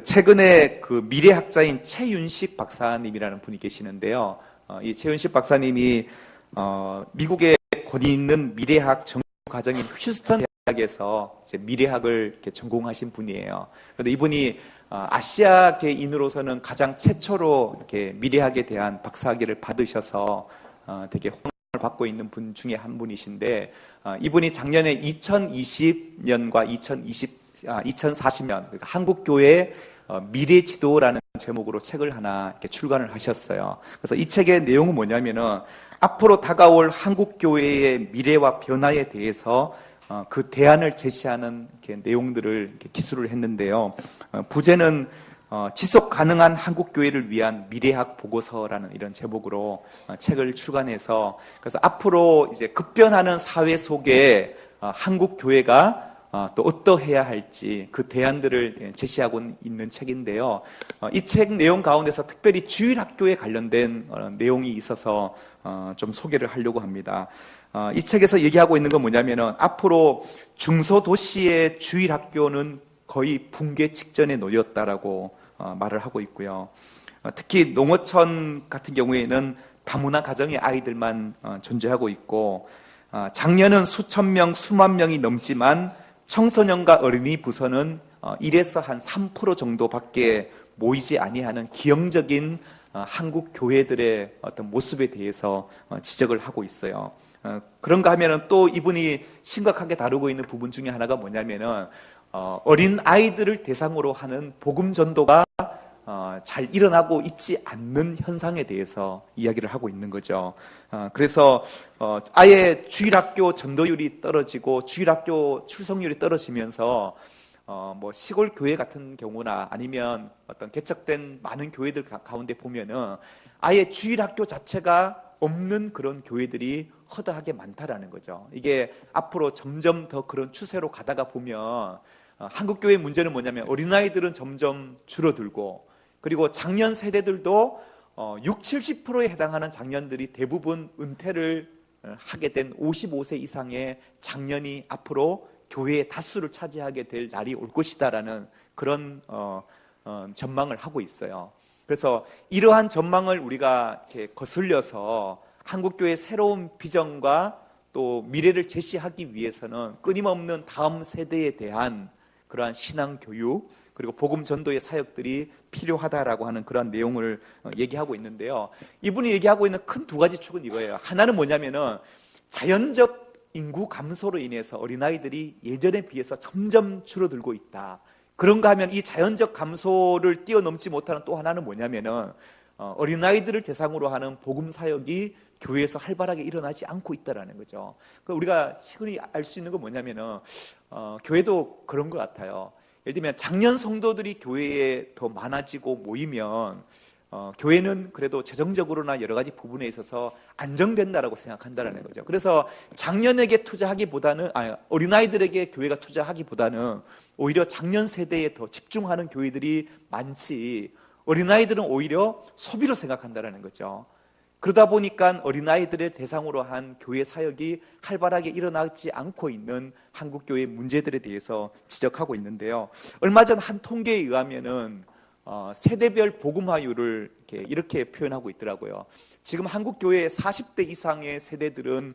최근에 미래학자인 최윤식 박사님이라는 분이 계시는데요. 이 최윤식 박사님이 미국의 권위 있는 미래학 전공 과정인 휴스턴 대학에서 이제 미래학을 이렇게 전공하신 분이에요. 그런데 이분이 아시아계인으로서는 가장 최초로 이렇게 미래학에 대한 박사학위를 받으셔서 되게 호응을 받고 있는 분 중에 한 분이신데, 이분이 작년에 2020년과 2040년 한국교회 미래 지도라는 제목으로 책을 하나 이렇게 출간을 하셨어요. 그래서 이 책의 내용은 뭐냐면은 앞으로 다가올 한국교회의 미래와 변화에 대해서 그 대안을 제시하는 이렇게 내용들을 이렇게 기술을 했는데요. 부제는 지속 가능한 한국교회를 위한 미래학 보고서라는 이런 제목으로 책을 출간해서, 그래서 앞으로 이제 급변하는 사회 속에 한국교회가 또 어떠해야 할지 그 대안들을 제시하고 있는 책인데요. 이 책 내용 가운데서 특별히 주일학교에 관련된 내용이 있어서 좀 소개를 하려고 합니다. 이 책에서 얘기하고 있는 건 뭐냐면은 앞으로 중소도시의 주일학교는 거의 붕괴 직전에 놓였다라고 말을 하고 있고요. 특히 농어촌 같은 경우에는 다문화 가정의 아이들만 존재하고 있고, 작년은 수천 명, 수만 명이 넘지만 청소년과 어린이 부서는 1에서 한 3% 정도밖에 모이지 아니하는 기형적인 한국 교회들의 어떤 모습에 대해서 지적을 하고 있어요. 그런가 하면은 또 이분이 심각하게 다루고 있는 부분 중에 하나가 뭐냐면은 어린 아이들을 대상으로 하는 복음 전도가 잘 일어나고 있지 않는 현상에 대해서 이야기를 하고 있는 거죠. 그래서 아예 주일학교 전도율이 떨어지고 주일학교 출석률이 떨어지면서 뭐 시골 교회 같은 경우나 아니면 어떤 개척된 많은 교회들 가운데 보면은 아예 주일학교 자체가 없는 그런 교회들이 허다하게 많다라는 거죠. 이게 앞으로 점점 더 그런 추세로 가다가 보면 한국교회의 문제는 뭐냐면 어린아이들은 점점 줄어들고, 그리고 장년 세대들도 60, 70%에 해당하는 장년들이 대부분 은퇴를 하게 된 55세 이상의 장년이 앞으로 교회의 다수를 차지하게 될 날이 올 것이다라는 그런 전망을 하고 있어요. 그래서 이러한 전망을 우리가 이렇게 거슬려서 한국교회의 새로운 비전과 또 미래를 제시하기 위해서는 끊임없는 다음 세대에 대한 그러한 신앙교육, 그리고 복음 전도의 사역들이 필요하다라고 하는 그런 내용을 얘기하고 있는데요. 이분이 얘기하고 있는 큰 두 가지 축은 이거예요. 하나는 뭐냐면은 자연적 인구 감소로 인해서 어린아이들이 예전에 비해서 점점 줄어들고 있다. 그런가 하면 이 자연적 감소를 뛰어넘지 못하는 또 하나는 뭐냐면은 어린아이들을 대상으로 하는 복음 사역이 교회에서 활발하게 일어나지 않고 있다라는 거죠. 우리가 시근히 알 수 있는 건 뭐냐면은 교회도 그런 것 같아요. 예를 들면 작년 성도들이 교회에 더 많아지고 모이면 교회는 그래도 재정적으로나 여러 가지 부분에 있어서 안정된다라고 생각한다라는 거죠. 그래서 작년에게 투자하기보다는 어린아이들에게 교회가 투자하기보다는 오히려 작년 세대에 더 집중하는 교회들이 많지, 어린아이들은 오히려 소비로 생각한다라는 거죠. 그러다 보니까 어린아이들의 대상으로 한 교회 사역이 활발하게 일어나지 않고 있는 한국교회의 문제들에 대해서 지적하고 있는데요. 얼마 전 한 통계에 의하면은 세대별 복음화율을 이렇게 표현하고 있더라고요. 지금 한국교회의 40대 이상의 세대들은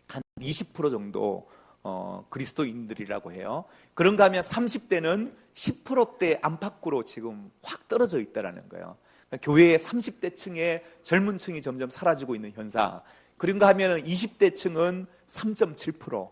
한 20% 정도 그리스도인들이라고 해요. 그런가 하면 30대는 10%대 안팎으로 지금 확 떨어져 있다는 거예요. 교회의 30대 층의 젊은 층이 점점 사라지고 있는 현상. 그런가 하면 20대 층은 3.7%,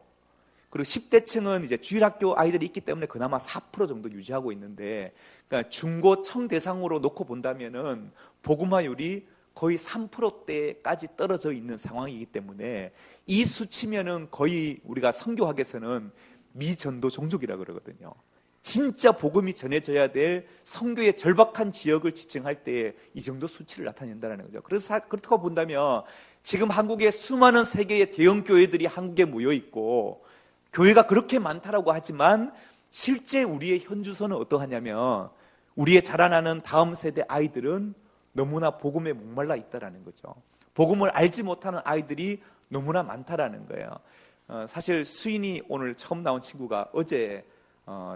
그리고 10대 층은 이제 주일학교 아이들이 있기 때문에 그나마 4% 정도 유지하고 있는데, 그러니까 중고청 대상으로 놓고 본다면은 복음화율이 거의 3%대까지 떨어져 있는 상황이기 때문에 이 수치면은 거의 우리가 선교학에서는 미전도 종족이라 그러거든요. 진짜 복음이 전해져야 될 선교의 절박한 지역을 지칭할 때 이 정도 수치를 나타낸다는 거죠. 그래서 그렇다고 본다면 지금 한국의 수많은 세계의 대형 교회들이 한국에 모여 있고 교회가 그렇게 많다라고 하지만 실제 우리의 현주소는 어떠하냐면 우리의 자라나는 다음 세대 아이들은 너무나 복음에 목말라 있다라는 거죠. 복음을 알지 못하는 아이들이 너무나 많다라는 거예요. 사실 수인이 오늘 처음 나온 친구가 어제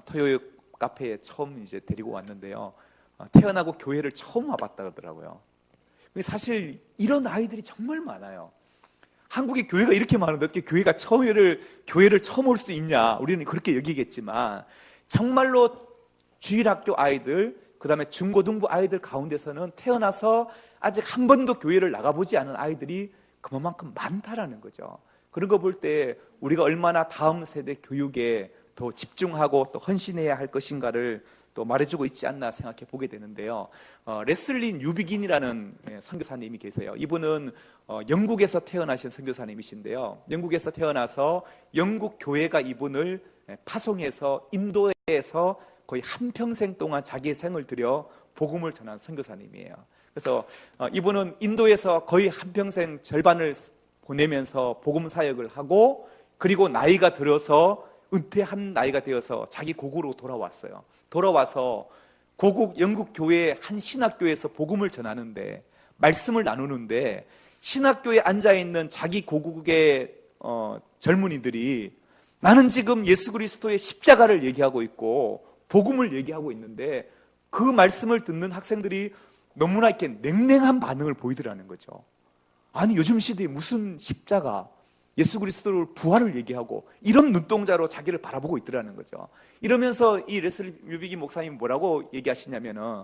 토요일 카페에 처음 이제 데리고 왔는데요. 태어나고 교회를 처음 와봤다 그러더라고요. 사실 이런 아이들이 정말 많아요. 한국에 교회가 이렇게 많은데 어떻게 교회를 처음 올 수 있냐? 우리는 그렇게 여기겠지만 정말로 주일학교 아이들, 그 다음에 중고등부 아이들 가운데서는 태어나서 아직 한 번도 교회를 나가보지 않은 아이들이 그만큼 많다라는 거죠. 그런 거 볼 때 우리가 얼마나 다음 세대 교육에 더 집중하고 또 헌신해야 할 것인가를 또 말해주고 있지 않나 생각해 보게 되는데요. 레슬리 뉴비긴이라는 선교사님이 계세요. 이분은 영국에서 태어나신 선교사님이신데요. 영국에서 태어나서 영국 교회가 이분을 파송해서 인도에서 거의 한평생 동안 자기의 생을 들여 복음을 전한 선교사님이에요. 그래서 이분은 인도에서 거의 한평생 절반을 보내면서 복음 사역을 하고, 그리고 나이가 들어서 은퇴한 나이가 되어서 자기 고국으로 돌아왔어요. 돌아와서 고국 영국 교회 한 신학교에서 복음을 전하는데, 말씀을 나누는데, 신학교에 앉아있는 자기 고국의 젊은이들이 나는 지금 예수 그리스도의 십자가를 얘기하고 있고 복음을 얘기하고 있는데, 그 말씀을 듣는 학생들이 너무나 이렇게 냉랭한 반응을 보이더라는 거죠. 아니, 요즘 시대에 무슨 십자가, 예수 그리스도를 부활을 얘기하고 이런 눈동자로 자기를 바라보고 있더라는 거죠. 이러면서 이 레슬리 뉴비긴 목사님이 뭐라고 얘기하시냐면은,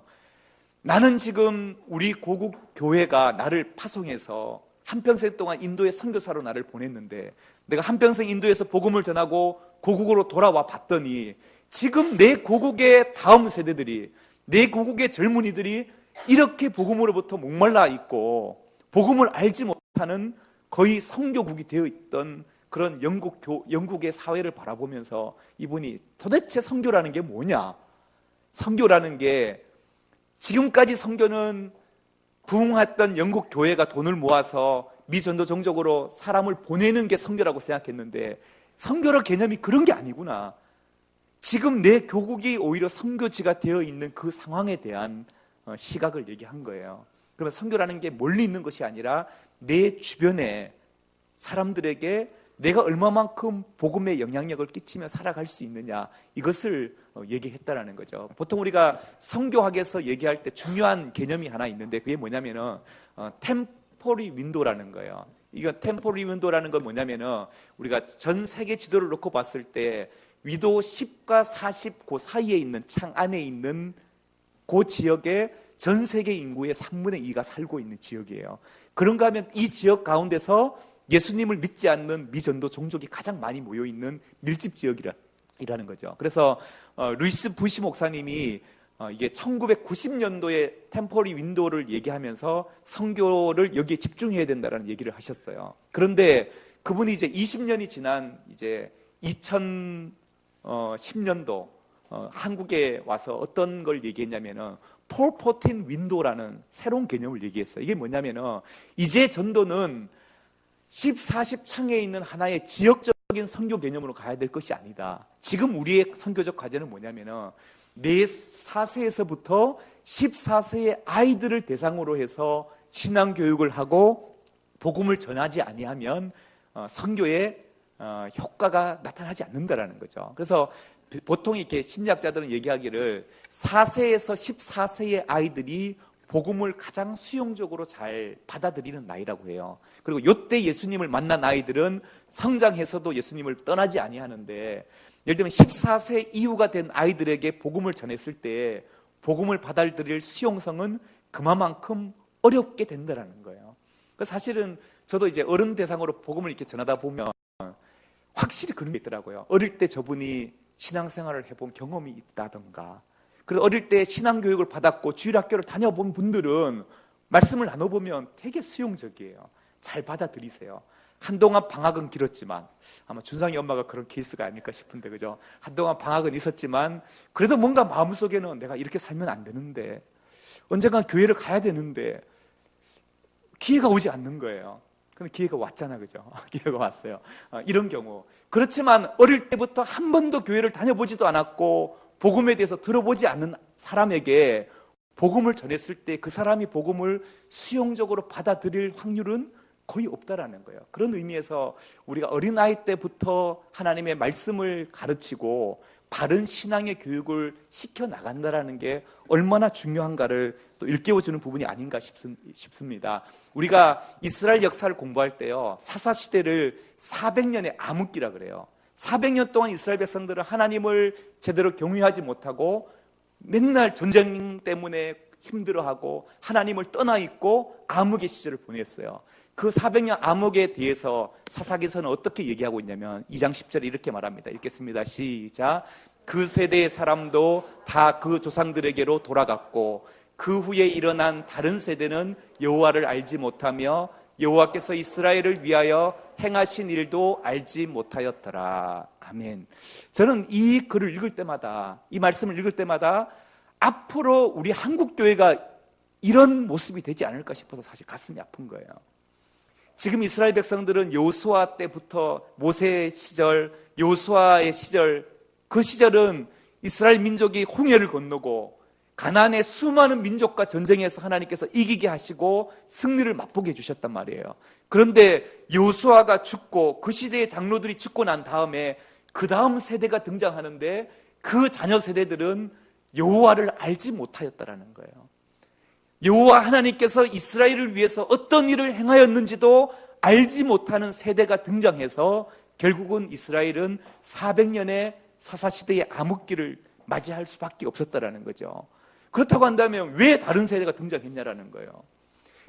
나는 지금 우리 고국 교회가 나를 파송해서 한평생 동안 인도의 선교사로 나를 보냈는데, 내가 한평생 인도에서 복음을 전하고 고국으로 돌아와 봤더니 지금 내 고국의 다음 세대들이, 내 고국의 젊은이들이 이렇게 복음으로부터 목말라 있고 복음을 알지 못하는 거의 성교국이 되어 있던 그런 영국의 사회를 바라보면서 이분이 도대체 선교라는 게 뭐냐? 선교라는 게, 지금까지 선교는 부흥했던 영국 교회가 돈을 모아서 미전도 종족으로 사람을 보내는 게 선교라고 생각했는데, 선교의 개념이 그런 게 아니구나. 지금 내 교국이 오히려 선교지가 되어 있는 그 상황에 대한 시각을 얘기한 거예요. 그러면 선교라는 게 멀리 있는 것이 아니라 내 주변에 사람들에게 내가 얼마만큼 복음의 영향력을 끼치며 살아갈 수 있느냐, 이것을 얘기했다라는 거죠. 보통 우리가 선교학에서 얘기할 때 중요한 개념이 하나 있는데, 그게 뭐냐면은 템포리 윈도라는 거예요. 이거 템포리 윈도라는 건 뭐냐면은, 우리가 전 세계 지도를 놓고 봤을 때 위도 10과 40 그 사이에 있는 창 안에 있는 그 지역에 전 세계 인구의 3분의 2가 살고 있는 지역이에요. 그런가 하면 이 지역 가운데서 예수님을 믿지 않는 미전도 종족이 가장 많이 모여있는 밀집 지역이라는 거죠. 그래서 루이스 부시 목사님이 이게 1990년도에 템포리 윈도를 얘기하면서 선교를 여기에 집중해야 된다는 얘기를 하셨어요. 그런데 그분이 이제 20년이 지난 이제 2010년도 한국에 와서 어떤 걸 얘기했냐면은 폴포틴 윈도라는 새로운 개념을 얘기했어요. 이게 뭐냐면은, 이제 전도는 10, 40 창에 있는 하나의 지역적인 선교 개념으로 가야 될 것이 아니다. 지금 우리의 선교적 과제는 뭐냐면은, 내 4세에서부터 14세의 아이들을 대상으로 해서 신앙 교육을 하고 복음을 전하지 아니하면 선교에 효과가 나타나지 않는다라는 거죠. 그래서 보통 이렇게 심리학자들은 얘기하기를 4세에서 14세의 아이들이 복음을 가장 수용적으로 잘 받아들이는 나이라고 해요. 그리고 이때 예수님을 만난 아이들은 성장해서도 예수님을 떠나지 아니하는데, 예를 들면 14세 이후가 된 아이들에게 복음을 전했을 때 복음을 받아들일 수용성은 그만큼 어렵게 된다는 거예요. 사실은 저도 이제 어른 대상으로 복음을 이렇게 전하다 보면 확실히 그런 게 있더라고요. 어릴 때 저분이 신앙생활을 해본 경험이 있다던가, 그래서 어릴 때 신앙교육을 받았고 주일학교를 다녀본 분들은 말씀을 나눠보면 되게 수용적이에요. 잘 받아들이세요. 한동안 방학은 길었지만, 아마 준상이 엄마가 그런 케이스가 아닐까 싶은데, 그죠? 한동안 방학은 있었지만 그래도 뭔가 마음속에는 내가 이렇게 살면 안 되는데, 언젠가 교회를 가야 되는데 기회가 오지 않는 거예요. 근데 기회가 왔잖아, 그죠? 기회가 왔어요. 이런 경우. 그렇지만 어릴 때부터 한 번도 교회를 다녀보지도 않았고 복음에 대해서 들어보지 않는 사람에게 복음을 전했을 때 그 사람이 복음을 수용적으로 받아들일 확률은 거의 없다라는 거예요. 그런 의미에서 우리가 어린아이 때부터 하나님의 말씀을 가르치고 바른 신앙의 교육을 시켜나간다는 게 얼마나 중요한가를 또 일깨워주는 부분이 아닌가 싶습니다. 우리가 이스라엘 역사를 공부할 때요, 사사시대를 400년의 암흑기라 그래요. 400년 동안 이스라엘 백성들은 하나님을 제대로 경외하지 못하고 맨날 전쟁 때문에 힘들어하고 하나님을 떠나 있고 암흑의 시절을 보냈어요. 그 400년 암흑에 대해서 사사기서는 어떻게 얘기하고 있냐면 2장 10절에 이렇게 말합니다. 읽겠습니다. 시작. 그 세대의 사람도 다 그 조상들에게로 돌아갔고 그 후에 일어난 다른 세대는 여호와를 알지 못하며 여호와께서 이스라엘을 위하여 행하신 일도 알지 못하였더라. 아멘. 저는 이 글을 읽을 때마다, 이 말씀을 읽을 때마다 앞으로 우리 한국교회가 이런 모습이 되지 않을까 싶어서 사실 가슴이 아픈 거예요. 지금 이스라엘 백성들은 여호수아 때부터 모세의 시절, 여호수아의 시절, 그 시절은 이스라엘 민족이 홍해를 건너고 가나안의 수많은 민족과 전쟁에서 하나님께서 이기게 하시고 승리를 맛보게 해주셨단 말이에요. 그런데 여호수아가 죽고 그 시대의 장로들이 죽고 난 다음에 그 다음 세대가 등장하는데 그 자녀 세대들은 여호와를 알지 못하였다라는 거예요. 여호와 하나님께서 이스라엘을 위해서 어떤 일을 행하였는지도 알지 못하는 세대가 등장해서 결국은 이스라엘은 400년의 사사시대의 암흑기를 맞이할 수밖에 없었다라는 거죠. 그렇다고 한다면 왜 다른 세대가 등장했냐라는 거예요.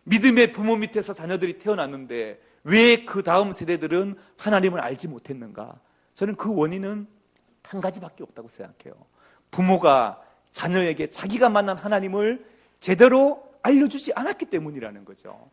믿음의 부모 밑에서 자녀들이 태어났는데 왜 그 다음 세대들은 하나님을 알지 못했는가? 저는 그 원인은 한 가지밖에 없다고 생각해요. 부모가 자녀에게 자기가 만난 하나님을 제대로 알려주지 않았기 때문이라는 거죠.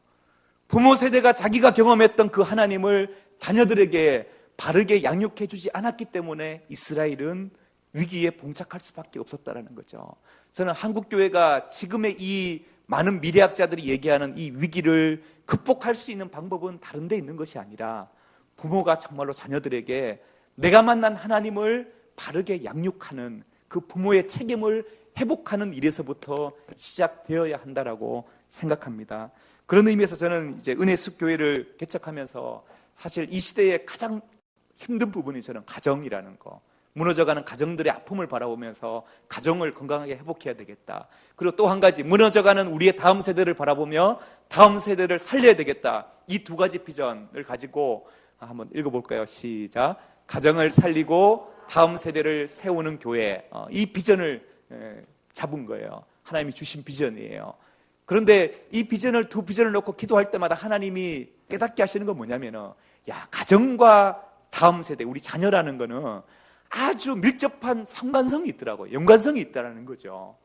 부모 세대가 자기가 경험했던 그 하나님을 자녀들에게 바르게 양육해 주지 않았기 때문에 이스라엘은 위기에 봉착할 수밖에 없었다는 거죠. 저는 한국교회가 지금의 이 많은 미래학자들이 얘기하는 이 위기를 극복할 수 있는 방법은 다른 데 있는 것이 아니라 부모가 정말로 자녀들에게 내가 만난 하나님을 바르게 양육하는 그 부모의 책임을 회복하는 일에서부터 시작되어야 한다라고 생각합니다. 그런 의미에서 저는 이제 은혜숲 교회를 개척하면서 사실 이 시대의 가장 힘든 부분이 저는 가정이라는 거, 무너져가는 가정들의 아픔을 바라보면서 가정을 건강하게 회복해야 되겠다. 그리고 또 한 가지, 무너져가는 우리의 다음 세대를 바라보며 다음 세대를 살려야 되겠다. 이 두 가지 비전을 가지고 한번 읽어볼까요? 시작. 가정을 살리고 다음 세대를 세우는 교회, 이 비전을 잡은 거예요. 하나님이 주신 비전이에요. 그런데 이 비전을, 두 비전을 놓고 기도할 때마다 하나님이 깨닫게 하시는 건 뭐냐면은, 야, 가정과 다음 세대, 우리 자녀라는 거는 아주 밀접한 상관성이 있더라고요. 연관성이 있다는 거죠.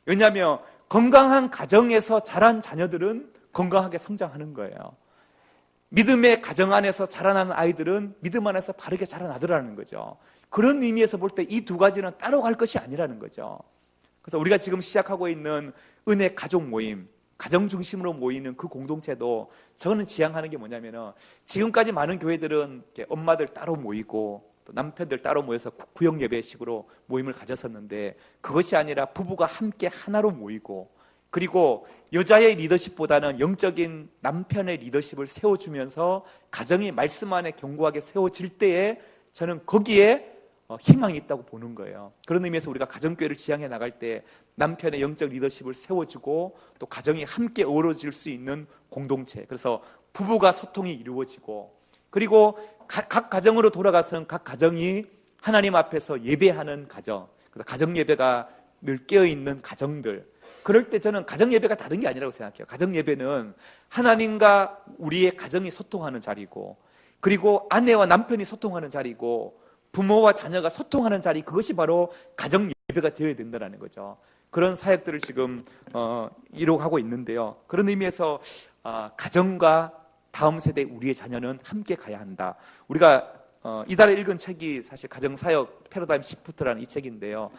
왜냐하면 건강한 가정에서 자란 자녀들은 건강하게 성장하는 거예요. 믿음의 가정 안에서 자라나는 아이들은 믿음 안에서 바르게 자라나더라는 거죠. 그런 의미에서 볼 때 이 두 가지는 따로 갈 것이 아니라는 거죠. 그래서 우리가 지금 시작하고 있는 은혜 가족 모임, 가정 중심으로 모이는 그 공동체도 저는 지향하는 게 뭐냐면은, 지금까지 많은 교회들은 엄마들 따로 모이고 또 남편들 따로 모여서 구역 예배식으로 모임을 가졌었는데, 그것이 아니라 부부가 함께 하나로 모이고, 그리고 여자의 리더십보다는 영적인 남편의 리더십을 세워주면서 가정이 말씀 안에 견고하게 세워질 때에 저는 거기에 희망이 있다고 보는 거예요. 그런 의미에서 우리가 가정교회를 지향해 나갈 때 남편의 영적 리더십을 세워주고 또 가정이 함께 어우러질 수 있는 공동체, 그래서 부부가 소통이 이루어지고, 그리고 각 가정으로 돌아가서는 각 가정이 하나님 앞에서 예배하는 가정, 그래서 가정 예배가 늘 깨어있는 가정들, 그럴 때 저는 가정 예배가 다른 게 아니라고 생각해요. 가정 예배는 하나님과 우리의 가정이 소통하는 자리고, 그리고 아내와 남편이 소통하는 자리고, 부모와 자녀가 소통하는 자리, 그것이 바로 가정 예배가 되어야 된다는 거죠. 그런 사역들을 지금 이루어가고 있는데요. 그런 의미에서 가정과 다음 세대 우리의 자녀는 함께 가야 한다. 우리가 이달에 읽은 책이 사실 가정사역 패러다임 시프트라는 이 책인데요.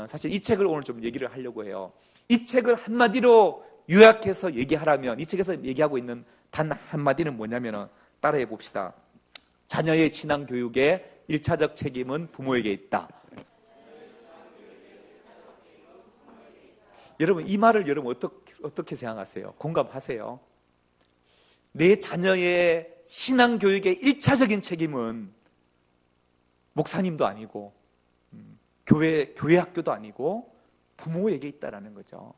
사실 이 책을 오늘 좀 얘기를 하려고 해요. 이 책을 한마디로 요약해서 얘기하라면, 이 책에서 얘기하고 있는 단 한마디는 뭐냐면, 따라해 봅시다. 자녀의 신앙 교육에 1차적 책임은 부모에게 있다. 여러분, 이 말을 여러분 어떻게 생각하세요? 공감하세요? 내 자녀의 신앙 교육의 1차적인 책임은 목사님도 아니고 교회 학교도 아니고 부모에게 있다라는 거죠.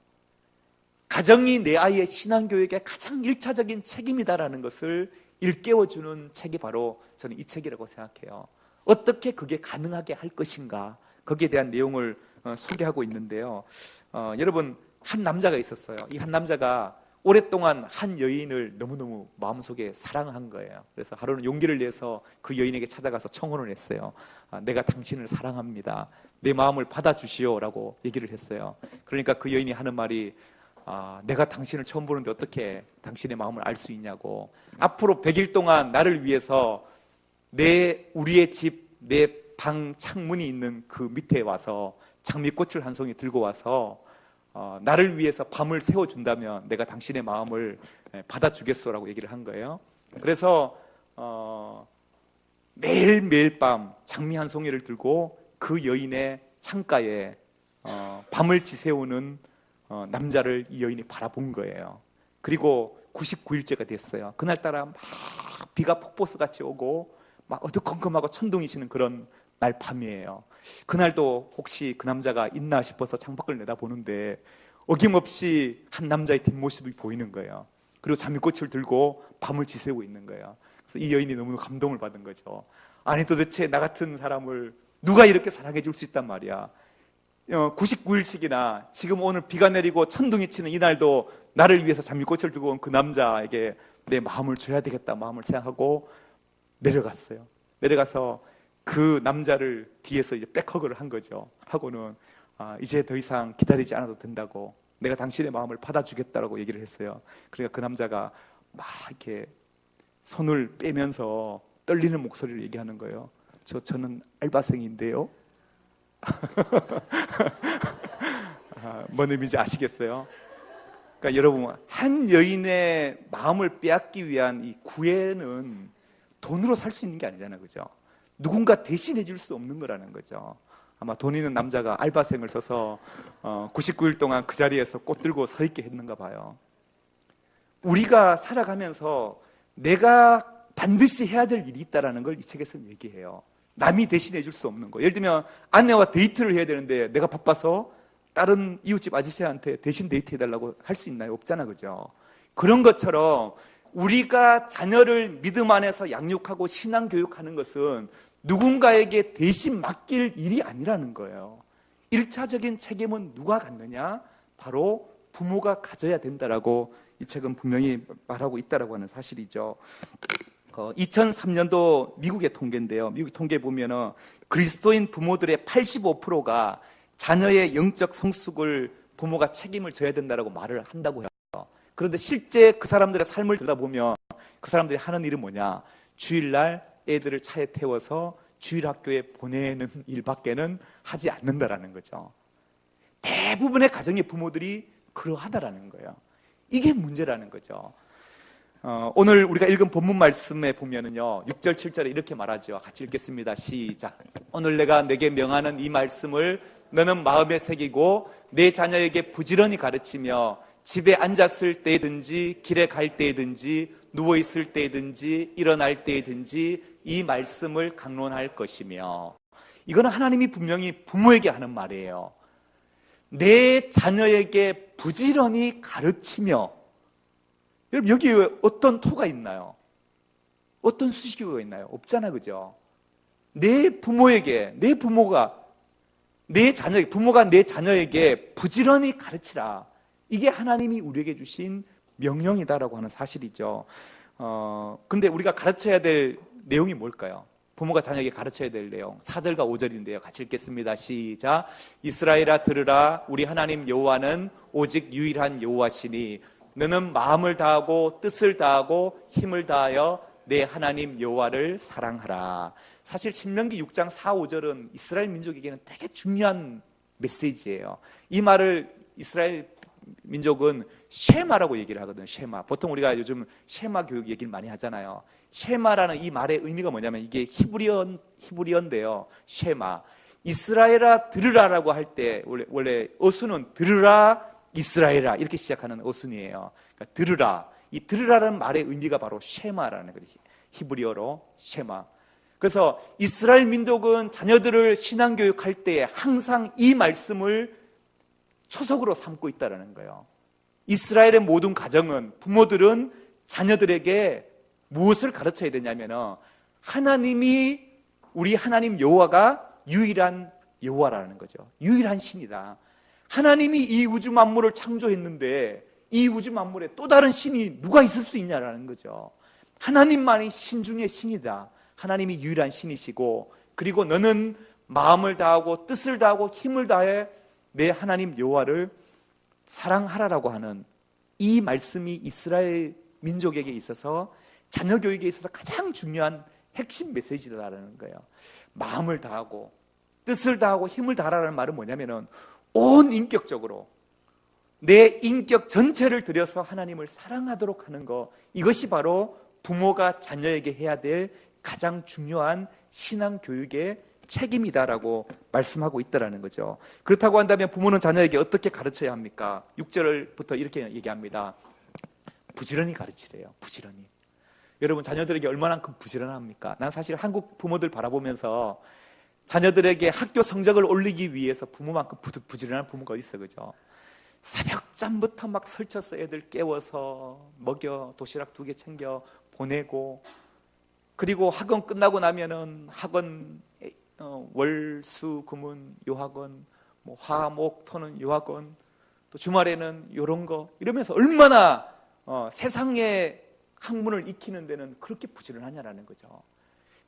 가정이 내 아이의 신앙교육의 가장 1차적인 책임이다라는 것을 일깨워주는 책이 바로 저는 이 책이라고 생각해요. 어떻게 그게 가능하게 할 것인가, 거기에 대한 내용을 소개하고 있는데요. 여러분, 한 남자가 있었어요. 이 한 남자가 오랫동안 한 여인을 너무너무 마음속에 사랑한 거예요. 그래서 하루는 용기를 내서 그 여인에게 찾아가서 청혼을 했어요. 내가 당신을 사랑합니다. 내 마음을 받아주시오 라고 얘기를 했어요. 그러니까 그 여인이 하는 말이, 내가 당신을 처음 보는데 어떻게 당신의 마음을 알 수 있냐고. 앞으로 100일 동안 나를 위해서 우리의 집, 내 방 창문이 있는 그 밑에 와서 장미꽃을 한 송이 들고 와서 나를 위해서 밤을 새워준다면 내가 당신의 마음을 받아주겠소라고 얘기를 한 거예요. 그래서 매일 밤 장미 한 송이를 들고 그 여인의 창가에 밤을 지새우는 남자를 이 여인이 바라본 거예요. 그리고 99일째가 됐어요. 그날따라 막 비가 폭포수같이 오고 막 어두컴컴하고 천둥이 치는 그런 날 밤이에요. 그날도 혹시 그 남자가 있나 싶어서 창밖을 내다보는데 어김없이 한 남자의 뒷모습이 보이는 거예요. 그리고 장미꽃을 들고 밤을 지새우고 있는 거예요. 그래서 이 여인이 너무 감동을 받은 거죠. 아니 도대체 나 같은 사람을 누가 이렇게 사랑해 줄 수 있단 말이야. 99일씩이나 지금 오늘 비가 내리고 천둥이 치는 이날도 나를 위해서 장미꽃을 들고 온 그 남자에게 내 마음을 줘야 되겠다 마음을 생각하고 내려갔어요. 내려가서 그 남자를 뒤에서 이제 백허그를 한 거죠. 하고는 이제 더 이상 기다리지 않아도 된다고, 내가 당신의 마음을 받아주겠다라고 얘기를 했어요. 그러니까 그 남자가 막 이렇게 손을 빼면서 떨리는 목소리를 얘기하는 거예요. 저는 알바생인데요. 뭔 의미인지 아시겠어요? 그러니까 여러분, 한 여인의 마음을 빼앗기 위한 이 구애는 돈으로 살 수 있는 게 아니잖아요, 그죠? 누군가 대신해 줄 수 없는 거라는 거죠. 아마 돈 있는 남자가 알바생을 써서 99일 동안 그 자리에서 꽃 들고 서 있게 했는가 봐요. 우리가 살아가면서 내가 반드시 해야 될 일이 있다는 걸 이 책에서는 얘기해요. 남이 대신해 줄 수 없는 거. 예를 들면 아내와 데이트를 해야 되는데 내가 바빠서 다른 이웃집 아저씨한테 대신 데이트 해달라고 할 수 있나요? 없잖아, 그죠? 그런 것처럼 우리가 자녀를 믿음 안에서 양육하고 신앙교육하는 것은 누군가에게 대신 맡길 일이 아니라는 거예요. 1차적인 책임은 누가 갖느냐? 바로 부모가 가져야 된다라고 이 책은 분명히 말하고 있다라고 하는 사실이죠. 2003년도 미국의 통계인데요. 미국 통계에 보면은 그리스도인 부모들의 85%가 자녀의 영적 성숙을 부모가 책임을 져야 된다라고 말을 한다고 해요. 그런데 실제 그 사람들의 삶을 들여다보면 그 사람들이 하는 일은 뭐냐? 주일날 애들을 차에 태워서 주일학교에 보내는 일밖에는 하지 않는다라는 거죠. 대부분의 가정의 부모들이 그러하다라는 거예요. 이게 문제라는 거죠. 오늘 우리가 읽은 본문 말씀에 보면은요, 6절, 7절에 이렇게 말하죠. 같이 읽겠습니다. 시작. 오늘 내가 내게 명하는 이 말씀을 너는 마음에 새기고 내 자녀에게 부지런히 가르치며 집에 앉았을 때든지 길에 갈 때든지 누워있을 때든지 일어날 때든지 이 말씀을 강론할 것이며. 이거는 하나님이 분명히 부모에게 하는 말이에요. 내 자녀에게 부지런히 가르치며. 여러분, 여기 어떤 토가 있나요? 어떤 수식어가 있나요? 없잖아, 그죠? 내 부모에게, 부모가 내 자녀에게 부지런히 가르치라. 이게 하나님이 우리에게 주신 명령이다라고 하는 사실이죠. 그런데 우리가 가르쳐야 될 내용이 뭘까요? 부모가 자녀에게 가르쳐야 될 내용 4절과 5절인데요. 같이 읽겠습니다. 시작. 이스라엘아 들으라. 우리 하나님 여호와는 오직 유일한 여호와시니 너는 마음을 다하고 뜻을 다하고 힘을 다하여 내 하나님 여호와를 사랑하라. 사실 신명기 6장 4, 5절은 이스라엘 민족에게는 되게 중요한 메시지예요. 이 말을 이스라엘 민족은 쉐마라고 얘기를 하거든요. 쉐마. 보통 우리가 요즘 쉐마 교육 얘기를 많이 하잖아요. 쉐마라는 이 말의 의미가 뭐냐면 이게 히브리어인데요. 쉐마. 이스라엘아 들으라라고 할 때 원래 어순은 들으라 이스라엘아 이렇게 시작하는 어순이에요. 그러니까 들으라. 이 들으라는 말의 의미가 바로 쉐마라는 거예요. 히브리어로 쉐마. 그래서 이스라엘 민족은 자녀들을 신앙교육할 때 항상 이 말씀을 초석으로 삼고 있다는 거예요. 이스라엘의 모든 가정은, 부모들은 자녀들에게 무엇을 가르쳐야 되냐면 하나님이, 우리 하나님 여호와가 유일한 여호와라는 거죠. 유일한 신이다. 하나님이 이 우주 만물을 창조했는데 이 우주 만물에 또 다른 신이 누가 있을 수 있냐라는 거죠. 하나님만이 신 중의 신이다. 하나님이 유일한 신이시고, 그리고 너는 마음을 다하고 뜻을 다하고 힘을 다해 내 하나님 여호와를 사랑하라라고 하는 이 말씀이 이스라엘 민족에게 있어서 자녀 교육에 있어서 가장 중요한 핵심 메시지다라는 거예요. 마음을 다하고 뜻을 다하고 힘을 다하라는 말은 뭐냐면은 온 인격적으로 내 인격 전체를 들여서 하나님을 사랑하도록 하는 것, 이것이 바로 부모가 자녀에게 해야 될 가장 중요한 신앙 교육의 책임이다라고 말씀하고 있다라는 거죠. 그렇다고 한다면 부모는 자녀에게 어떻게 가르쳐야 합니까? 6절부터 이렇게 얘기합니다. 부지런히 가르치래요. 부지런히. 여러분, 자녀들에게 얼마나큼 부지런합니까? 난 사실 한국 부모들 바라보면서 자녀들에게 학교 성적을 올리기 위해서 부모만큼 부지런한 부모가 어디 있어, 그죠? 새벽잠부터 막 설쳐서 애들 깨워서 먹여, 도시락 2개 챙겨 보내고, 그리고 학원 끝나고 나면은 학원 월, 수, 금은 요학원, 뭐 화, 목, 토는 요학원, 또 주말에는 요런 거, 이러면서 얼마나 세상의 학문을 익히는 데는 그렇게 부지런하냐라는 거죠.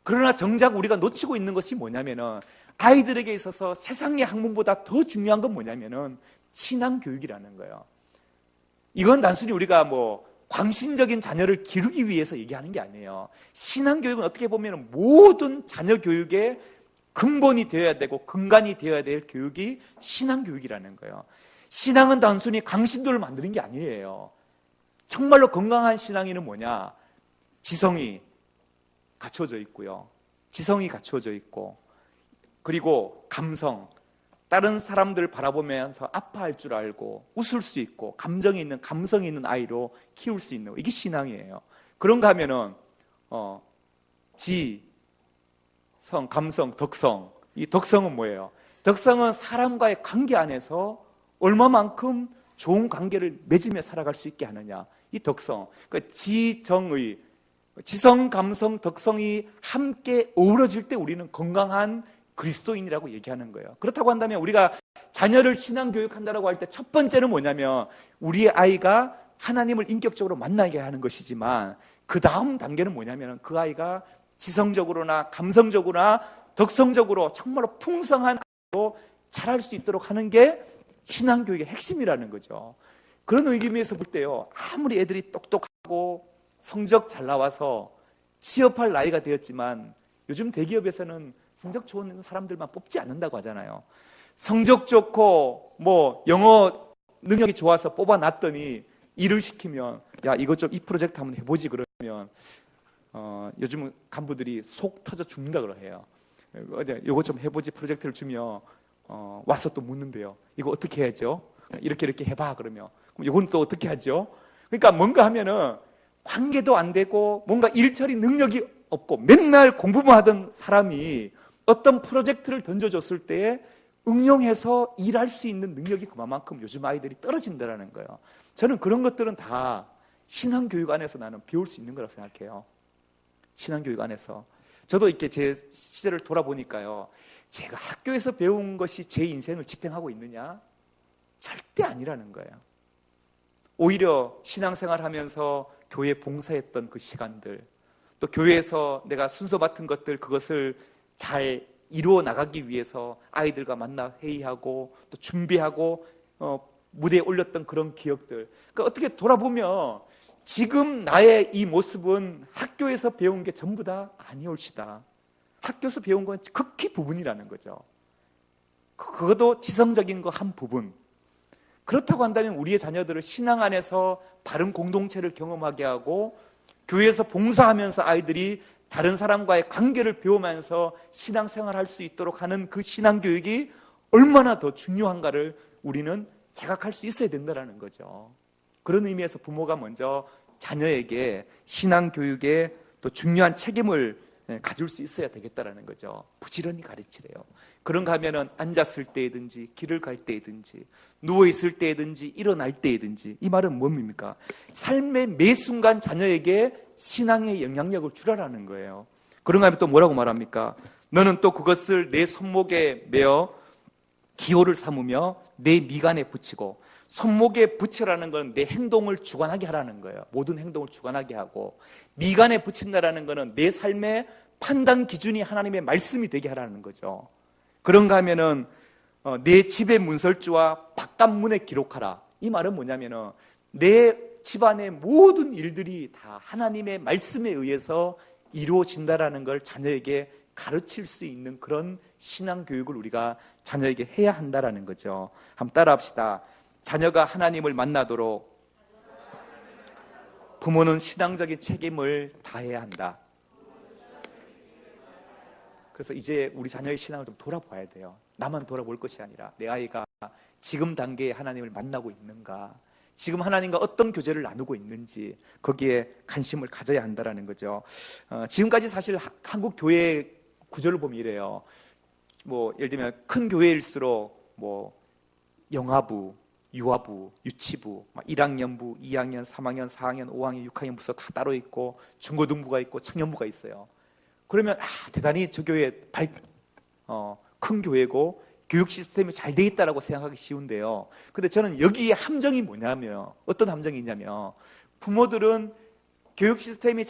그러나 정작 우리가 놓치고 있는 것이 뭐냐면은 아이들에게 있어서 세상의 학문보다 더 중요한 건 뭐냐면은 신앙 교육이라는 거예요. 이건 단순히 우리가 뭐 광신적인 자녀를 기르기 위해서 얘기하는 게 아니에요. 신앙 교육은 어떻게 보면 모든 자녀 교육의 근본이 되어야 되고 근간이 되어야 될 교육이 신앙 교육이라는 거예요. 신앙은 단순히 강신도를 만드는 게 아니에요. 정말로 건강한 신앙인은 뭐냐? 지성이 갖춰져 있고요. 지성이 갖춰져 있고, 그리고 감성, 다른 사람들 바라보면서 아파할 줄 알고 웃을 수 있고 감정이 있는, 감성이 있는 아이로 키울 수 있는, 이게 신앙이에요. 그런가 하면은 지성, 감성, 덕성. 이 덕성은 뭐예요? 덕성은 사람과의 관계 안에서 얼마만큼 좋은 관계를 맺으며 살아갈 수 있게 하느냐, 이 덕성. 그러니까 지성, 감성, 덕성이 함께 어우러질 때 우리는 건강한 그리스도인이라고 얘기하는 거예요. 그렇다고 한다면 우리가 자녀를 신앙 교육한다라고 할 때 첫 번째는 뭐냐면 우리 아이가 하나님을 인격적으로 만나게 하는 것이지만, 그 다음 단계는 뭐냐면 그 아이가 지성적으로나 감성적으로나 덕성적으로 정말로 풍성한 아이로 자랄 수 있도록 하는 게 신앙 교육의 핵심이라는 거죠. 그런 의미에서 볼 때요, 아무리 애들이 똑똑하고 성적 잘 나와서 취업할 나이가 되었지만 요즘 대기업에서는 성적 좋은 사람들만 뽑지 않는다고 하잖아요. 성적 좋고 뭐 영어 능력이 좋아서 뽑아놨더니 일을 시키면 야, 이것 좀 이 프로젝트 한번 해보지 그러면 요즘 간부들이 속 터져 죽는다 그러해요. 이거 좀 해보지 프로젝트를 주면 와서 또 묻는데요. 이거 어떻게 해야죠? 이렇게 해봐 그러면 그럼 이건 또 어떻게 하죠? 그러니까 뭔가 하면은 관계도 안 되고 뭔가 일처리 능력이 없고 맨날 공부만 하던 사람이 어떤 프로젝트를 던져줬을 때 응용해서 일할 수 있는 능력이 그만큼 요즘 아이들이 떨어진다는 거예요. 저는 그런 것들은 다 신앙교육 안에서 나는 배울 수 있는 거라고 생각해요. 신앙교육 안에서. 저도 이렇게 제 시절을 돌아보니까요, 제가 학교에서 배운 것이 제 인생을 지탱하고 있느냐? 절대 아니라는 거예요. 오히려 신앙생활 하면서 교회 봉사했던 그 시간들, 또 교회에서 내가 순서 맡은 것들, 그것을 잘 이루어 나가기 위해서 아이들과 만나 회의하고 또 준비하고 무대에 올렸던 그런 기억들. 그러니까 어떻게 돌아보면 지금 나의 이 모습은 학교에서 배운 게 전부 다 아니올시다. 학교에서 배운 건 극히 부분이라는 거죠. 그것도 지성적인 거 한 부분. 그렇다고 한다면 우리의 자녀들을 신앙 안에서 바른 공동체를 경험하게 하고 교회에서 봉사하면서 아이들이 다른 사람과의 관계를 배우면서 신앙생활할 수 있도록 하는 그 신앙교육이 얼마나 더 중요한가를 우리는 자각할 수 있어야 된다는 거죠. 그런 의미에서 부모가 먼저 자녀에게 신앙교육에 또 중요한 책임을 가질 수 있어야 되겠다라는 거죠. 부지런히 가르치래요. 그런가 하면은 앉았을 때든지 길을 갈 때든지 누워있을 때든지 일어날 때든지, 이 말은 뭡니까? 삶의 매 순간 자녀에게 신앙의 영향력을 주라라는 거예요. 그런가 하면 또 뭐라고 말합니까? 너는 또 그것을 내 손목에 메어 기호를 삼으며 내 미간에 붙이고, 손목에 붙여라는 건 내 행동을 주관하게 하라는 거예요. 모든 행동을 주관하게 하고, 미간에 붙인다라는 거는 내 삶의 판단 기준이 하나님의 말씀이 되게 하라는 거죠. 그런가 하면은 내 집의 문설주와 바깥문에 기록하라. 이 말은 뭐냐면은 내 집안의 모든 일들이 다 하나님의 말씀에 의해서 이루어진다라는 걸 자녀에게 가르칠 수 있는 그런 신앙 교육을 우리가 자녀에게 해야 한다라는 거죠. 한번 따라 합시다. 자녀가 하나님을 만나도록 부모는 신앙적인 책임을 다해야 한다. 그래서 이제 우리 자녀의 신앙을 좀 돌아봐야 돼요. 나만 돌아볼 것이 아니라 내 아이가 지금 단계에 하나님을 만나고 있는가, 지금 하나님과 어떤 교제를 나누고 있는지 거기에 관심을 가져야 한다는 거죠. 지금까지 사실 한국 교회 구조를 보면 이래요. 예를 들면 큰 교회일수록 영아부, 유아부, 유치부, 1학년부, 2학년, 3학년, 4학년, 5학년, 6학년 부서 다 따로 있고, 중고등부가 있고 청년부가 있어요. 그러면 대단히 저 교회 큰 교회고 교육 시스템이 잘 돼 있다라고 생각하기 쉬운데요. 근데 저는 여기에 함정이 뭐냐면, 어떤 함정이 있냐면, 부모들은 교육 시스템이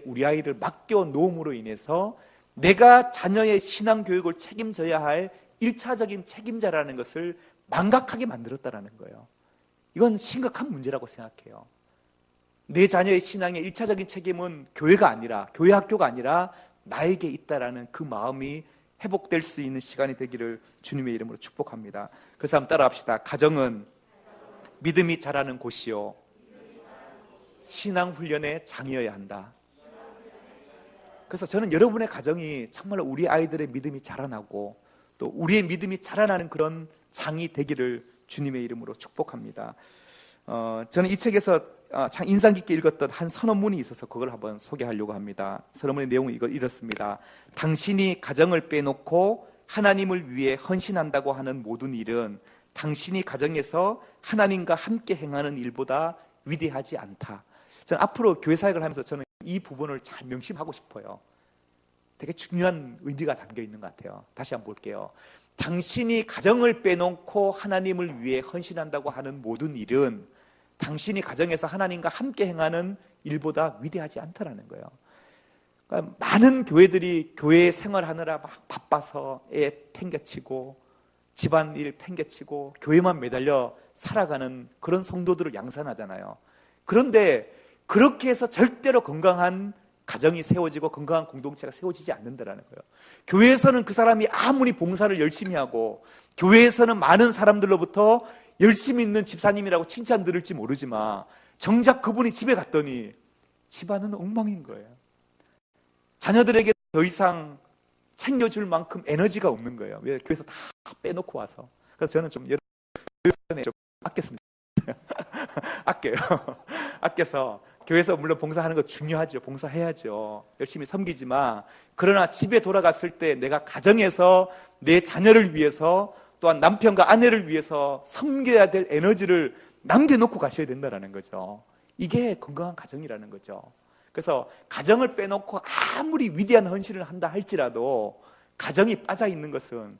우리 아이를 맡겨 놓음으로 인해서 내가 자녀의 신앙 교육을 책임져야 할 1차적인 책임자라는 것을 망각하게 만들었다는 거예요. 이건 심각한 문제라고 생각해요. 내 자녀의 신앙의 1차적인 책임은 교회가 아니라, 교회 학교가 아니라 나에게 있다라는 그 마음이 회복될 수 있는 시간이 되기를 주님의 이름으로 축복합니다. 그래서 한번 따라합시다. 가정은 믿음이 자라는 곳이요, 신앙 훈련의 장이어야 한다. 그래서 저는 여러분의 가정이 정말 우리 아이들의 믿음이 자라나고 또 우리의 믿음이 자라나는 그런 장이 되기를 주님의 이름으로 축복합니다. 저는 이 책에서 참 인상 깊게 읽었던 한 선언문이 있어서 그걸 한번 소개하려고 합니다. 선언문의 내용은 이렇습니다. 당신이 가정을 빼놓고 하나님을 위해 헌신한다고 하는 모든 일은 당신이 가정에서 하나님과 함께 행하는 일보다 위대하지 않다. 저는 앞으로 교회 사역을 하면서 저는 이 부분을 잘 명심하고 싶어요. 되게 중요한 의미가 담겨 있는 것 같아요. 다시 한번 볼게요. 당신이 가정을 빼놓고 하나님을 위해 헌신한다고 하는 모든 일은 당신이 가정에서 하나님과 함께 행하는 일보다 위대하지 않다라는 거예요. 그러니까 많은 교회들이 교회 생활하느라 막 바빠서 애 팽개치고 집안일 팽개치고 교회만 매달려 살아가는 그런 성도들을 양산하잖아요. 그런데 그렇게 해서 절대로 건강한 가정이 세워지고 건강한 공동체가 세워지지 않는다라는 거예요. 교회에서는 그 사람이 아무리 봉사를 열심히 하고 교회에서는 많은 사람들로부터 열심히 있는 집사님이라고 칭찬 들을지 모르지만 정작 그분이 집에 갔더니 집안은 엉망인 거예요. 자녀들에게 더 이상 챙겨줄 만큼 에너지가 없는 거예요. 왜? 교회에서 다 빼놓고 와서. 그래서 저는 좀 교회에 좀 아꼈습니다. 아껴요. 아껴서 교회에서 물론 봉사하는 거 중요하죠. 봉사해야죠. 열심히 섬기지만, 그러나 집에 돌아갔을 때 내가 가정에서 내 자녀를 위해서 또한 남편과 아내를 위해서 섬겨야 될 에너지를 남겨놓고 가셔야 된다는 거죠. 이게 건강한 가정이라는 거죠. 그래서 가정을 빼놓고 아무리 위대한 헌신을 한다 할지라도 가정이 빠져 있는 것은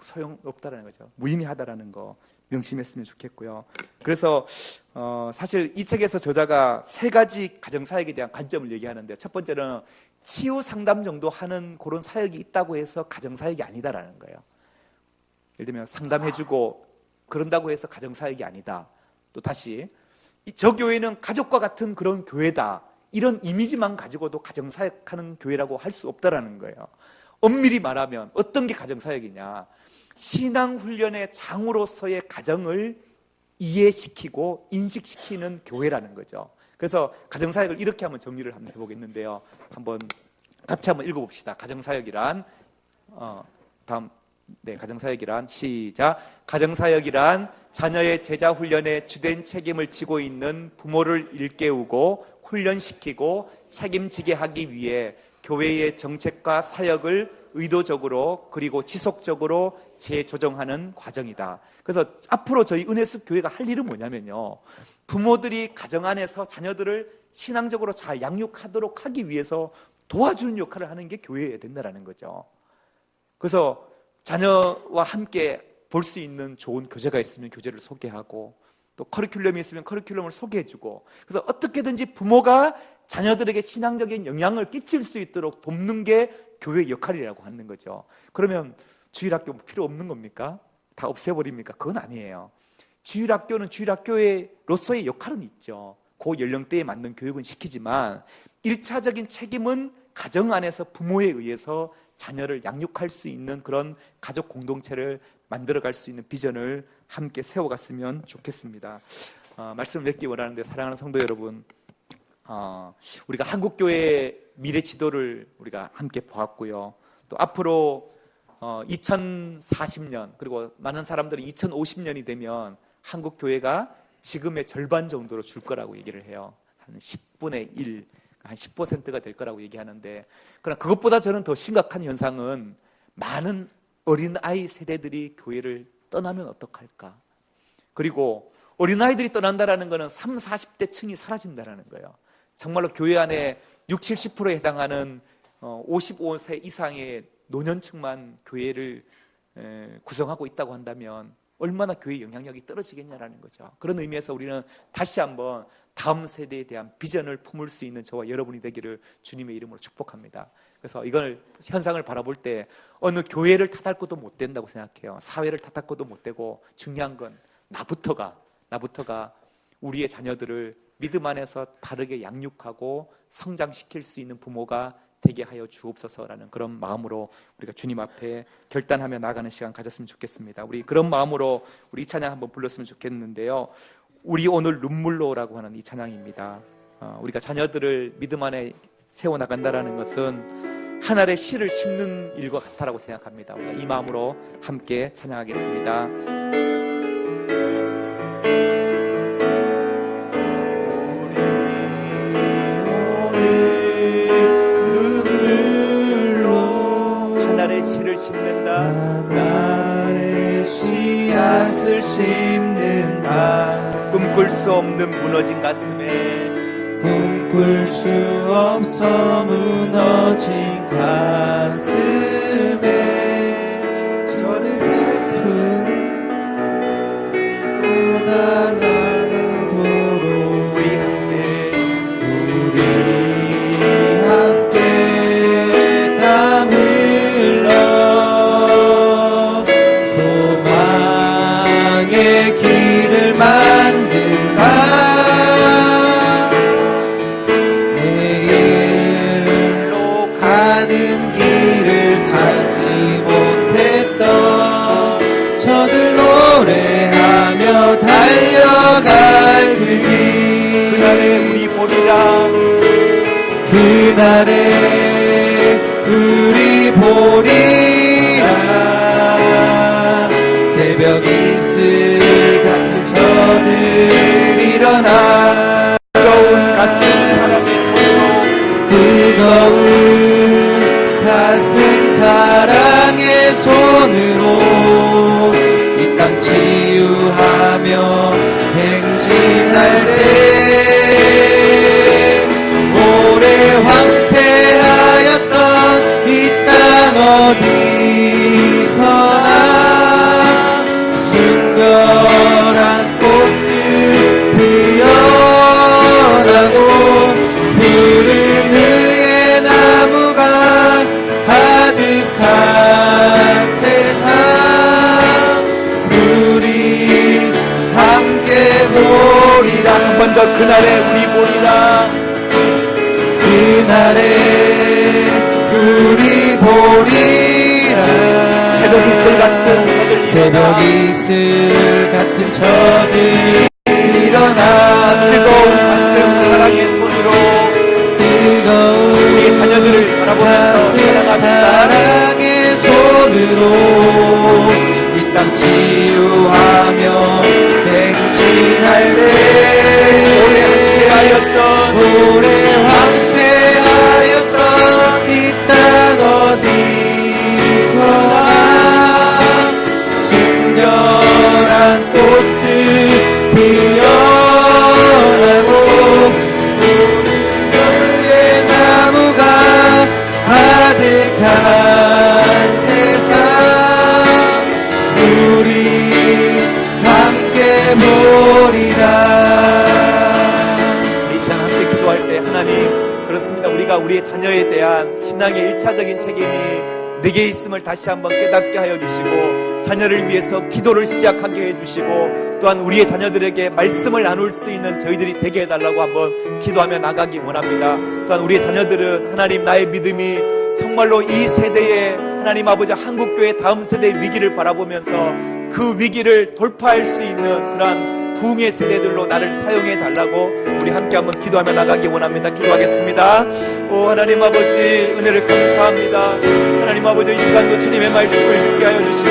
소용없다는 거죠. 무의미하다라는 거 명심했으면 좋겠고요. 그래서 사실 이 책에서 저자가 3가지 가정 사역에 대한 관점을 얘기하는데, 첫 번째는 치유 상담 정도 하는 그런 사역이 있다고 해서 가정 사역이 아니다라는 거예요. 예를 들면 상담해주고 그런다고 해서 가정 사역이 아니다. 또 다시 저 교회는 가족과 같은 그런 교회다, 이런 이미지만 가지고도 가정 사역하는 교회라고 할 수 없다라는 거예요. 엄밀히 말하면 어떤 게 가정 사역이냐, 신앙 훈련의 장으로서의 가정을 이해시키고 인식시키는 교회라는 거죠. 그래서 가정 사역을 이렇게 한번 정리를 한번 해보겠는데요. 한번 같이 한번 읽어봅시다. 가정 사역이란 가정 사역이란 시작. 가정 사역이란 자녀의 제자 훈련에 주된 책임을 지고 있는 부모를 일깨우고 훈련시키고 책임지게 하기 위해 교회의 정책과 사역을 의도적으로 그리고 지속적으로 재조정하는 과정이다. 그래서 앞으로 저희 은혜숲 교회가 할 일은 뭐냐면요, 부모들이 가정 안에서 자녀들을 신앙적으로 잘 양육하도록 하기 위해서 도와주는 역할을 하는 게 교회여야 된다는 거죠. 그래서 자녀와 함께 볼 수 있는 좋은 교재가 있으면 교재를 소개하고, 또 커리큘럼이 있으면 커리큘럼을 소개해주고, 그래서 어떻게든지 부모가 자녀들에게 신앙적인 영향을 끼칠 수 있도록 돕는 게 교회의 역할이라고 하는 거죠. 그러면 주일학교 필요 없는 겁니까? 다 없애버립니까? 그건 아니에요. 주일학교는 주일학교로서의 역할은 있죠. 그 연령대에 맞는 교육은 시키지만 1차적인 책임은 가정 안에서 부모에 의해서 자녀를 양육할 수 있는 그런 가족 공동체를 만들어갈 수 있는 비전을 함께 세워갔으면 좋겠습니다. 말씀 맺기 원하는데, 사랑하는 성도 여러분, 우리가 한국교회의 미래 지도를 우리가 함께 보았고요. 또 앞으로 2040년, 그리고 많은 사람들이 2050년이 되면 한국교회가 지금의 절반 정도로 줄 거라고 얘기를 해요. 한 10분의 1, 한 10%가 될 거라고 얘기하는데, 그러나 그것보다 저는 더 심각한 현상은 많은 어린아이 세대들이 교회를 떠나면 어떡할까? 그리고 어린아이들이 떠난다는 것은 30, 40대 층이 사라진다는 거예요. 정말로 교회 안에 60, 70%에 해당하는 55세 이상의 노년층만 교회를 구성하고 있다고 한다면 얼마나 교회의 영향력이 떨어지겠냐라는 거죠. 그런 의미에서 우리는 다시 한번 다음 세대에 대한 비전을 품을 수 있는 저와 여러분이 되기를 주님의 이름으로 축복합니다. 그래서 이걸 현상을 바라볼 때 어느 교회를 탓할 것도 못 된다고 생각해요. 사회를 탓할 것도 못 되고, 중요한 건 나부터가 우리의 자녀들을 믿음 안에서 바르게 양육하고 성장시킬 수 있는 부모가 되게 하여 주옵소서라는 그런 마음으로 우리가 주님 앞에 결단하며 나가는 시간 가졌으면 좋겠습니다. 우리 그런 마음으로 우리 이 찬양 한번 불렀으면 좋겠는데요, 우리 오늘 눈물로라고 하는 이 찬양입니다. 우리가 자녀들을 믿음 안에 세워나간다는 것은 한 알의 씨를 심는 일과 같다라고 생각합니다. 우리가 이 마음으로 함께 찬양하겠습니다. 씨를 심는다. 나의 씨앗을 심는다. 꿈꿀 수 없는 무너진 가슴에, 꿈꿀 수 없어 무너진 가슴에 저를 밟고 고단하도록 우리 함께 땀 흘러 소망의 길을 만든다. 내일로 가는 길을 찾지 못했던 저들 노래하며 달려갈 그 길, 그날에 우리 보리라. 그날에 우리 보리라. 새벽 이슬 같은 저들 일어나 뜨거운 가슴 사랑의 손으로, 뜨거운 가슴 사랑의 손으로 이 땅 치유하며 행진할 때 오래 황폐하였던 이 땅 어디서나 순결한 꽃들 피어나고 푸른 의의 나무가 가득한 세상, 우리 함께 보리라. 한 번 더 그날에 우리 보리라. 그날에 우리 보리라. 새벽 이슬 같은 저들 새벽 이슬 같은 저들 일어나 뜨거운 가슴 사랑의 손으로 뜨거운 우리의 자녀들을 바라보면서 가슴 찬양합시다. 사랑의 손으로 이 땅 치유하며 행진할 때 오래 함께하였던 오래 황폐하였던 이 땅 어디서나 순결한 꽃을 피어나고 푸른 나무가 가득한 세상 우리 함께 보리라. 이 시간 함께 기도할 때 하나님, 그렇습니다. 우리가 우리의 자녀에 대한 신앙의 일차적인 책임이 내게 있음을 다시 한번 깨닫게 하여 주시고, 자녀를 위해서 기도를 시작하게 해주시고, 또한 우리의 자녀들에게 말씀을 나눌 수 있는 저희들이 되게 해달라고 한번 기도하며 나가기 원합니다. 또한 우리의 자녀들은 하나님, 나의 믿음이 정말로 이 세대에 하나님 아버지 한국교회 다음 세대의 위기를 바라보면서 그 위기를 돌파할 수 있는 그러한 부흥의 세대들로 나를 사용해 달라고 우리 함께 한번 기도하며 나가기 원합니다. 기도하겠습니다. 오 하나님 아버지, 은혜를 감사합니다. 하나님 아버지, 이 시간도 주님의 말씀을 듣게 하여 주시고,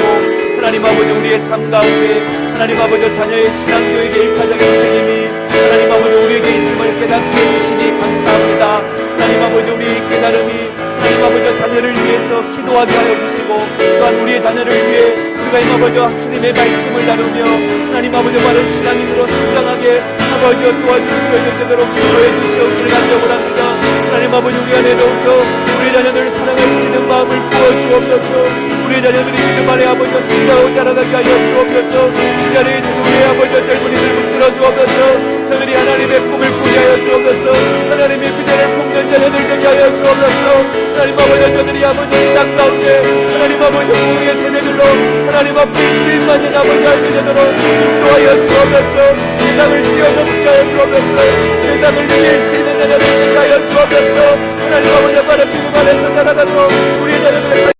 하나님 아버지, 우리의 삶 가운데 하나님 아버지 자녀의 신앙교육의 일차적인 책임이 하나님 아버지 우리에게 있음을 깨닫게 해주시니 감사합니다. 하나님 아버지, 우리의 깨달음이 하나님 아버지 자녀를 위해서 기도하게 하여 주시고, 또한 우리의 자녀를 위해 우리가 이 아버지 주님의 말씀을 나누며 하나님 아버지 바른 신앙인으로 성장하게 아버지와 도와주신 저희들 되도록 기도해 주시옵기를 간절히 합니다. 하나님 아버지, 우리 안에 더욱더 우리 자녀들을 사랑할 수 있는 마음을 부어주옵소서. 우리 자녀들이 믿음 안에 아버지 성장하고 자라나게 하여 주옵소서. 이 자리에 있는 우리 아버지 젊은이들 붙들어 주옵소서. 저들이 하나님의 꿈을 꾸게 하여 주옵소서. 하나님의 비전을 품는 자녀들 되게 하여 주옵소서. 하나님 아버지, 저들이 아버지 이 땅 가운데 하나님 아버지 부흥의 세대들로 하나님 앞에 쓰임받는 아버지 아이들 되도록 인도하여 주옵소서. 세상을 뛰어넘게 하여 주옵소서. 세상을 이길 수 있는 자녀들 되게 하여 주옵소서. 하나님 아버지 바른 믿음 안에서 자라가도록 우리의 자녀들의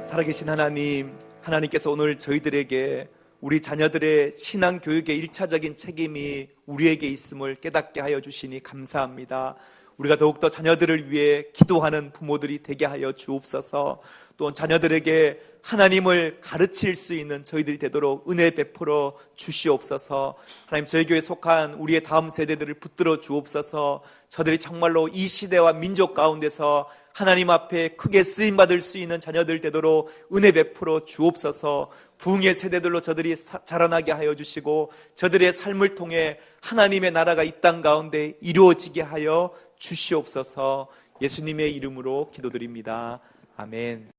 살아계신 하나님, 하나님께서 오늘 저희들에게 우리 자녀들의 신앙교육의 일차적인 책임이 우리에게 있음을 깨닫게 하여 주시니 감사합니다. 우리가 더욱더 자녀들을 위해 기도하는 부모들이 되게 하여 주옵소서. 또 자녀들에게 하나님을 가르칠 수 있는 저희들이 되도록 은혜 베풀어 주시옵소서. 하나님, 저희 교회에 속한 우리의 다음 세대들을 붙들어 주옵소서. 저들이 정말로 이 시대와 민족 가운데서 하나님 앞에 크게 쓰임받을 수 있는 자녀들 되도록 은혜 베풀어 주옵소서. 부흥의 세대들로 저들이 자라나게 하여 주시고, 저들의 삶을 통해 하나님의 나라가 이 땅 가운데 이루어지게 하여 주시옵소서. 예수님의 이름으로 기도드립니다. 아멘.